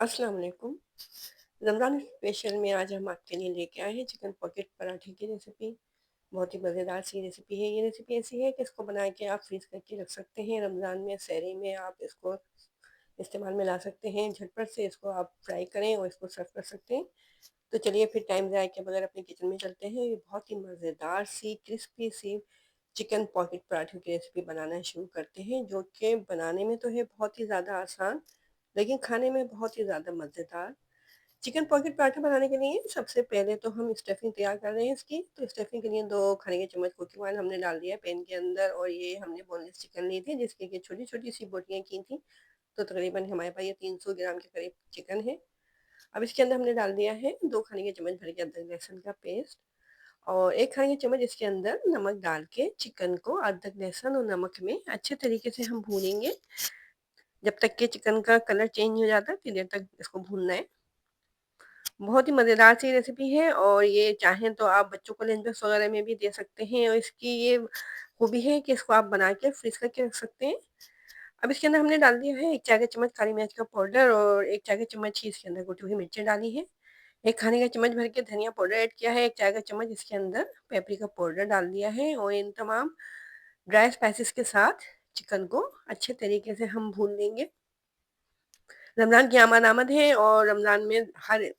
अस्सलाम वालेकुम। रमज़ान स्पेशल में आज हम आपके लिए लेके आए हैं चिकन पॉकेट पराठे की रेसिपी। बहुत ही मज़ेदार सी रेसिपी है। ये रेसिपी ऐसी है कि इसको बना के आप फ्रीज़ करके रख सकते हैं। रमज़ान में सहरी में आप इसको इस्तेमाल में ला सकते हैं। झटपट से इसको आप फ्राई करें और इसको सर्व कर सकते हैं। तो चलिए फिर टाइम ज़ाया किए बगैर अपने किचन में चलते हैं। ये बहुत ही मज़ेदार सी क्रिस्पी सी चिकन पॉकेट पराठे की रेसिपी बनाना शुरू करते हैं, जो कि बनाने में तो है बहुत ही ज़्यादा आसान, लेकिन खाने में बहुत ही ज़्यादा मज़ेदार। चिकन पॉकेट पराठा बनाने के लिए सबसे पहले तो हम स्टफिंग तैयार कर रहे हैं इसकी। तो स्टफिंग के लिए 2 खाने के चम्मच कुकिंग ऑयल हमने डाल दिया पैन के अंदर, और ये हमने बोनलेस चिकन ली थी जिसकी कि छोटी-छोटी सी बोटियाँ की थी। तो तकरीबन हमारे पास ये 300 ग्राम के करीब चिकन है। अब इसके अंदर हमने डाल दिया है 2 खाने के चम्मच भर के अदरक लहसुन का पेस्ट, और 1 खाने के चम्मच इसके अंदर नमक डाल के चिकन को अदरक लहसुन और नमक में अच्छे तरीके से हम भूनेंगे, जब तक कि चिकन का कलर चेंज हो जाता है उतनी देर तक इसको भूनना है। बहुत ही मज़ेदार सी रेसिपी है, और ये चाहें तो आप बच्चों को लंच बॉक्स वगैरह में भी दे सकते हैं, और इसकी ये खूबी है कि इसको आप बना के फ्रीज़ करके रख सकते हैं। अब इसके अंदर हमने डाल दिया है 1 चाय का चम्मच काली मिर्च का पाउडर, और 1 चाय का चम्मच ही इसके अंदर कुटी हुई मिर्चें डाली हैं। 1 खाने का चम्मच भर के धनिया पाउडर ऐड किया है, 1 चाय का चम्मच इसके अंदर पेपरिका पाउडर डाल दिया है, और इन तमाम ड्राई स्पाइसेस के साथ चिकन को अच्छे तरीके से हम भून लेंगे। रमज़ान की आमद है, और रमज़ान में हर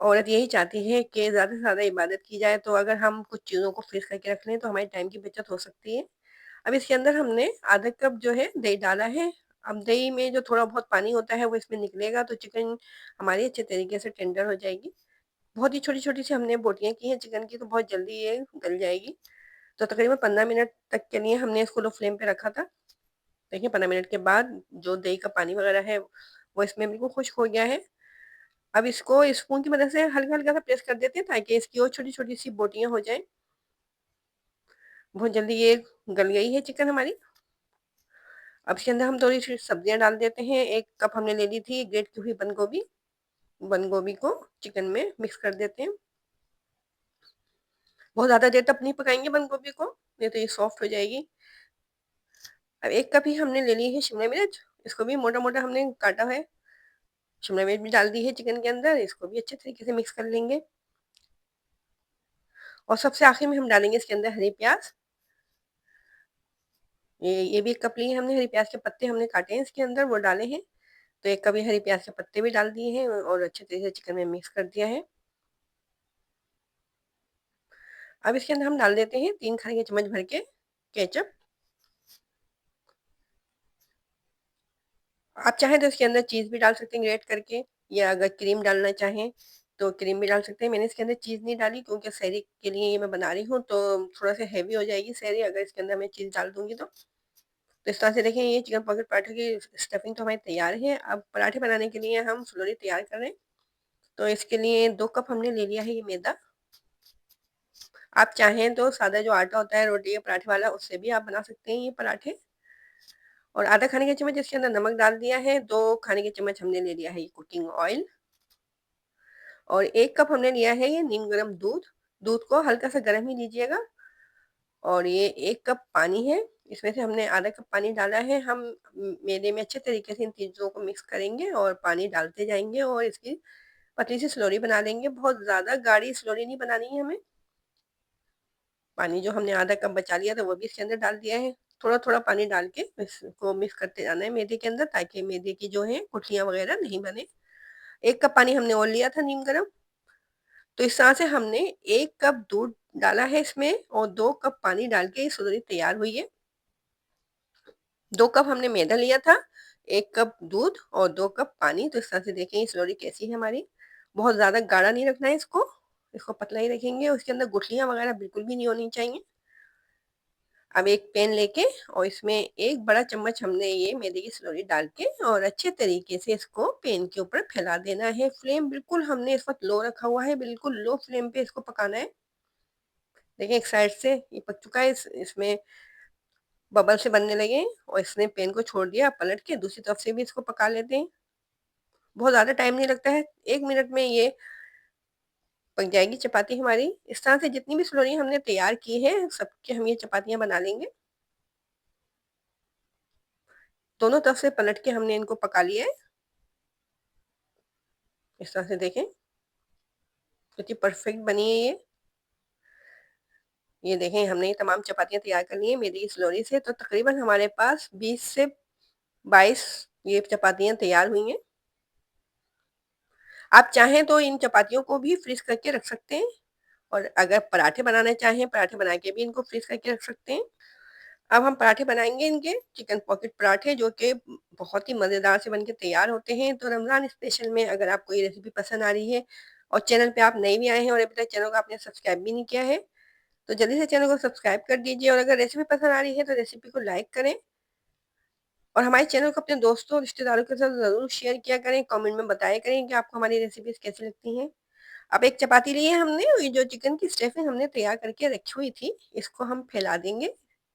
औरत यही चाहती है कि ज़्यादा से ज़्यादा इबादत की जाए, तो अगर हम कुछ चीज़ों को फ्रीज़ करके रख लें तो हमारे टाइम की बचत हो सकती है। अब इसके अंदर हमने आधा कप जो है दही डाला है। अब दही में जो थोड़ा बहुत पानी होता है वो इसमें निकलेगा, तो चिकन हमारी अच्छे तरीके से टेंडर हो जाएगी। बहुत ही छोटी-छोटी सी हमने बोटियाँ की हैं चिकन की, तो बहुत जल्दी ये गल जाएगी। तो तकरीबन 15 मिनट तक के लिए हमने इसको लो फ्लेम पे रखा था। देखिए 15 मिनट के बाद जो दही का पानी वगैरह है वो इसमें बिल्कुल खुश्क हो गया है। अब इसको स्पून की मदद से हल्का-हल्का सा प्रेस कर देते हैं ताकि इसकी और छोटी-छोटी सी बोटियाँ हो जाएँ। बहुत जल्दी ये गल गई है चिकन हमारी। अब इसके अंदर हम थोड़ी-सी सब्जियाँ डाल देते हैं। 1 कप हमने ले ली थी ग्रेट की हुई बंद गोभी। बंद गोभी को चिकन में मिक्स कर देते हैं। बहुत ज़्यादा देर तक नहीं पकाएँगे बंद गोभी को, नहीं तो ये सॉफ्ट हो जाएगी। अब 1 कप ही हमने ले ली है शिमला मिर्च, इसको भी मोटा-मोटा हमने काटा है। शिमला मिर्च भी डाल दी है चिकन के अंदर, इसको भी अच्छे तरीके से मिक्स कर लेंगे। और सबसे आखिर में हम डालेंगे इसके अंदर हरी प्याज़। ये भी 1 कप लिए हमने हरी प्याज़ के पत्ते हमने काटे हैं इसके अंदर, वो डाले हैं। तो 1 कप ये हरी प्याज़ के पत्ते भी डाल दिए हैं, और अच्छे तरीके से चिकन में मिक्स कर दिया है। अब इसके अंदर हम डाल देते हैं 3 खाने के चम्मच भर के केचअप। आप चाहें तो इसके अंदर चीज़ भी डाल सकते हैं ग्रेट करके, या अगर क्रीम डालना चाहें तो क्रीम भी डाल सकते हैं। मैंने इसके अंदर चीज़ नहीं डाली क्योंकि सहरी के लिए ये मैं बना रही हूँ, तो थोड़ा-सा हेवी हो जाएगी सहरी अगर इसके अंदर मैं चीज़ डाल दूँगी तो। तो इस तरह से देखें ये चिकन पॉकेट पराठे की स्टफिंग तो हमारी तैयार है। अब पराठे बनाने के लिए हम फुलौरी तैयार कर रहे हैं। तो इसके लिए 2 कप हमने ले लिया है ये मैदा। आप चाहें तो सादा जो आटा होता है रोटी या पराठे वाला उससे भी आप बना सकते हैं ये पराठे। और आधा खाने का चम्मच इसके अंदर नमक डाल दिया है, 2 खाने के चम्मच हमने ले लिया है ये कुकिंग ऑयल, और 1 कप हमने लिया है ये नीम गर्म दूध। दूध को हल्का सा गर्म ही लीजिएगा, और ये 1 कप पानी है, इसमें से हमने आधा कप पानी डाला है। हम मैदे में अच्छे तरीके से इन चीज़ों को मिक्स करेंगे और पानी डालते जाएँगे, और इसकी पतली सी स्लोरी बना लेंगे। बहुत ज़्यादा गाढ़ी स्लोरी नहीं बनानी है हमें। पानी जो हमने आधा कप बचा लिया था वो भी इसके अंदर डाल दिया है। थोड़ा-थोड़ा पानी डाल के इसको मिक्स करते जाना है मैदे के अंदर, ताकि मैदे की जो है गुठलियाँ वगैरह नहीं बने। 1 कप पानी हमने और लिया था नीम गर्म। तो इस तरह से हमने 1 कप दूध डाला है इसमें, और 2 कप पानी डाल के ये स्लरी तैयार हुई है। 2 कप हमने मैदा लिया था, 1 कप दूध और 2 कप पानी। तो इस तरह से देखें ये स्लरी कैसी है हमारी। बहुत ज़्यादा गाढ़ा नहीं रखना है इसको, इसको पतला ही रखेंगे। उसके अंदर गुठलियाँ वगैरह बिल्कुल भी नहीं होनी चाहिए। अब एक पैन लेके और इसमें 1 बड़ा चम्मच हमने ये मैदे की स्लरी डाल के और अच्छे तरीके से इसको पैन के ऊपर फैला देना है। फ्लेम बिल्कुल हमने इस वक़्त लो रखा हुआ है, बिल्कुल लो फ्लेम पे इसको पकाना है। देखिए एक साइड से ये पक चुका है, इसमें बबल से बनने लगे हैं, और इसने पैन को छोड़ दिया। अब पलट के दूसरी तरफ से भी इसको पका लेते हैं। बहुत ज़्यादा टाइम नहीं लगता है, 1 मिनट में ये पक जाएगी चपाती हमारी। इस तरह से जितनी भी स्लोरी हमने तैयार की है, सबकी हम ये चपातियाँ बना लेंगे। दोनों तरफ से पलट के हमने इनको पका लिया है। इस तरह से देखें कितनी परफेक्ट बनी है ये। ये देखें हमने ये तमाम चपातियाँ तैयार कर ली हैं मैदे की इस लोरी से, तो तकरीबन हमारे पास 20 से 22 ये चपातियाँ तैयार हुई हैं। आप चाहें तो इन चपातियों को भी फ्रीज़ करके रख सकते हैं और अगर पराठे बनाना चाहें, पराठे बना के भी इनको फ्रीज़ करके रख सकते हैं। अब हम पराठे बनाएँगे इनके, चिकन पॉकेट पराठे जो कि बहुत ही मज़ेदार से बन के तैयार होते हैं। तो रमज़ान स्पेशल में अगर आपको ये रेसिपी पसंद आ रही है और चैनल पे आप नए भी आए हैं और अभी तक चैनल को आपने सब्सक्राइब भी नहीं किया है, तो जल्दी से चैनल को सब्सक्राइब कर दीजिए और अगर रेसिपी पसंद आ रही है तो रेसिपी को लाइक करें और हमारे चैनल को अपने दोस्तों और रिश्तेदारों के साथ ज़रूर शेयर किया करें, कमेंट में बताया करें कि आपको हमारी रेसिपीज़ कैसी लगती हैं। अब एक चपाती ली है हमने और ये जो चिकन की स्टफिंग हमने तैयार करके रखी हुई थी, इसको हम फैला देंगे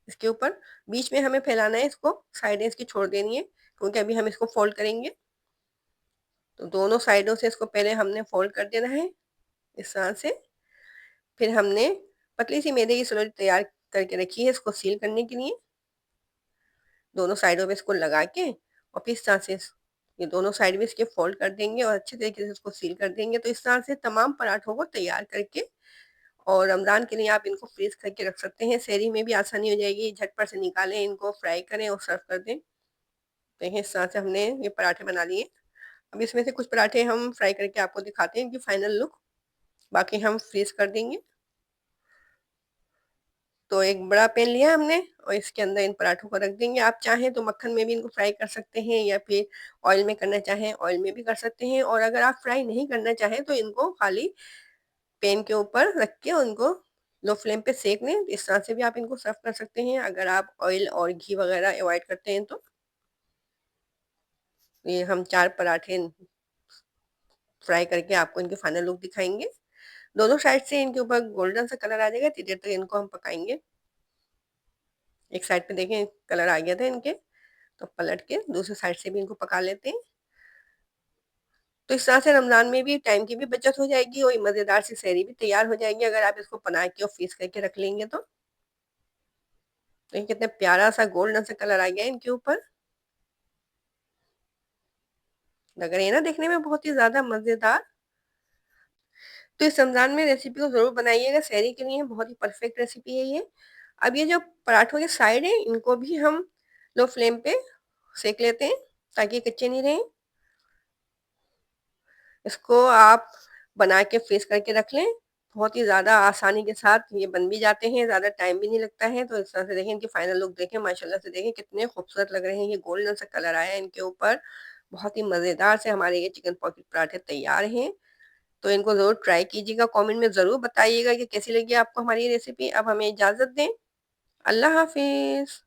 इसके ऊपर। बीच में हमें फैलाना है इसको, साइडें इसकी छोड़ देनी है क्योंकि अभी हम इसको फोल्ड करेंगे। तो दोनों साइडों से इसको पहले हमने फोल्ड कर देना है इस तरह से। फिर हमने पतली सी मैदे की स्लोरी तैयार करके रखी है इसको सील करने के लिए। दोनों साइडों पे इसको लगा के और फिर इस तरह से ये दोनों साइड में इसके फोल्ड कर देंगे और अच्छे तरीके से इसको सील कर देंगे। तो इस तरह से तमाम पराठों को तैयार करके और रमज़ान के लिए आप इनको फ्रीज़ करके रख सकते हैं। सहरी में भी आसानी हो जाएगी, झटपट से निकालें, इनको फ्राई करें और सर्व कर दें। देखिए इस तरह से हमने ये पराठे बना लिए। अब इसमें से कुछ पराठे हम फ्राई करके आपको दिखाते हैं इनकी फाइनल लुक, बाकी हम फ्रीज़ कर देंगे। तो एक बड़ा पैन लिया हमने और इसके अंदर इन पराठों को रख देंगे। आप चाहें तो मक्खन में भी इनको फ्राई कर सकते हैं या फिर ऑयल में करना चाहें ऑयल में भी कर सकते हैं और अगर आप फ्राई नहीं करना चाहें तो इनको खाली पैन के ऊपर रख के उनको लो फ्लेम पे सेक लें। इस तरह से भी आप इनको सर्व कर सकते हैं अगर आप ऑयल और घी वगैरह अवॉइड करते हैं तो। ये हम 4 पराठे फ्राई करके आपको इनके फाइनल लुक दिखाएँगे। दोनों साइड से इनके ऊपर गोल्डन सा कलर आ जाएगा, इतनी देर तक इनको हम पकाएँगे। एक साइड पे देखें कलर आ गया था इनके, तो पलट के दूसरी साइड से भी इनको पका लेते हैं। तो इस तरह से रमज़ान में भी टाइम की भी बचत हो जाएगी और मज़ेदार सी सहरी भी तैयार हो जाएगी अगर आप इसको बना के और फ्रीज़ करके रख लेंगे तो। देखिए कितना प्यारा सा गोल्डन सा कलर आ गया है इनके ऊपर। लग रही है ना देखने में बहुत ही ज़्यादा मज़ेदार। तो इस रमज़ान में रेसिपी को ज़रूर बनाइएगा, सहरी के लिए बहुत ही परफेक्ट रेसिपी है ये। अब ये जो पराठों के साइड हैं इनको भी हम लो फ्लेम पे सेक लेते हैं ताकि ये कच्चे नहीं रहें। इसको आप बना के फ्रीज़ करके रख लें। बहुत ही ज़्यादा आसानी के साथ ये बन भी जाते हैं, ज़्यादा टाइम भी नहीं लगता है। तो इस तरह से देखें इनकी फाइनल लुक देखें माशाल्लाह से देखें कितने खूबसूरत लग रहे हैं। ये गोल्डन सा कलर आया है इनके ऊपर। बहुत ही मज़ेदार से हमारे ये चिकन पॉकेट पराठे तैयार हैं। तो इनको ज़रूर ट्राई कीजिएगा, कमेंट में ज़रूर बताइएगा कि कैसी लगी आपको हमारी ये रेसिपी। अब हमें इजाज़त दें। अल्लाह हाफ़िज़।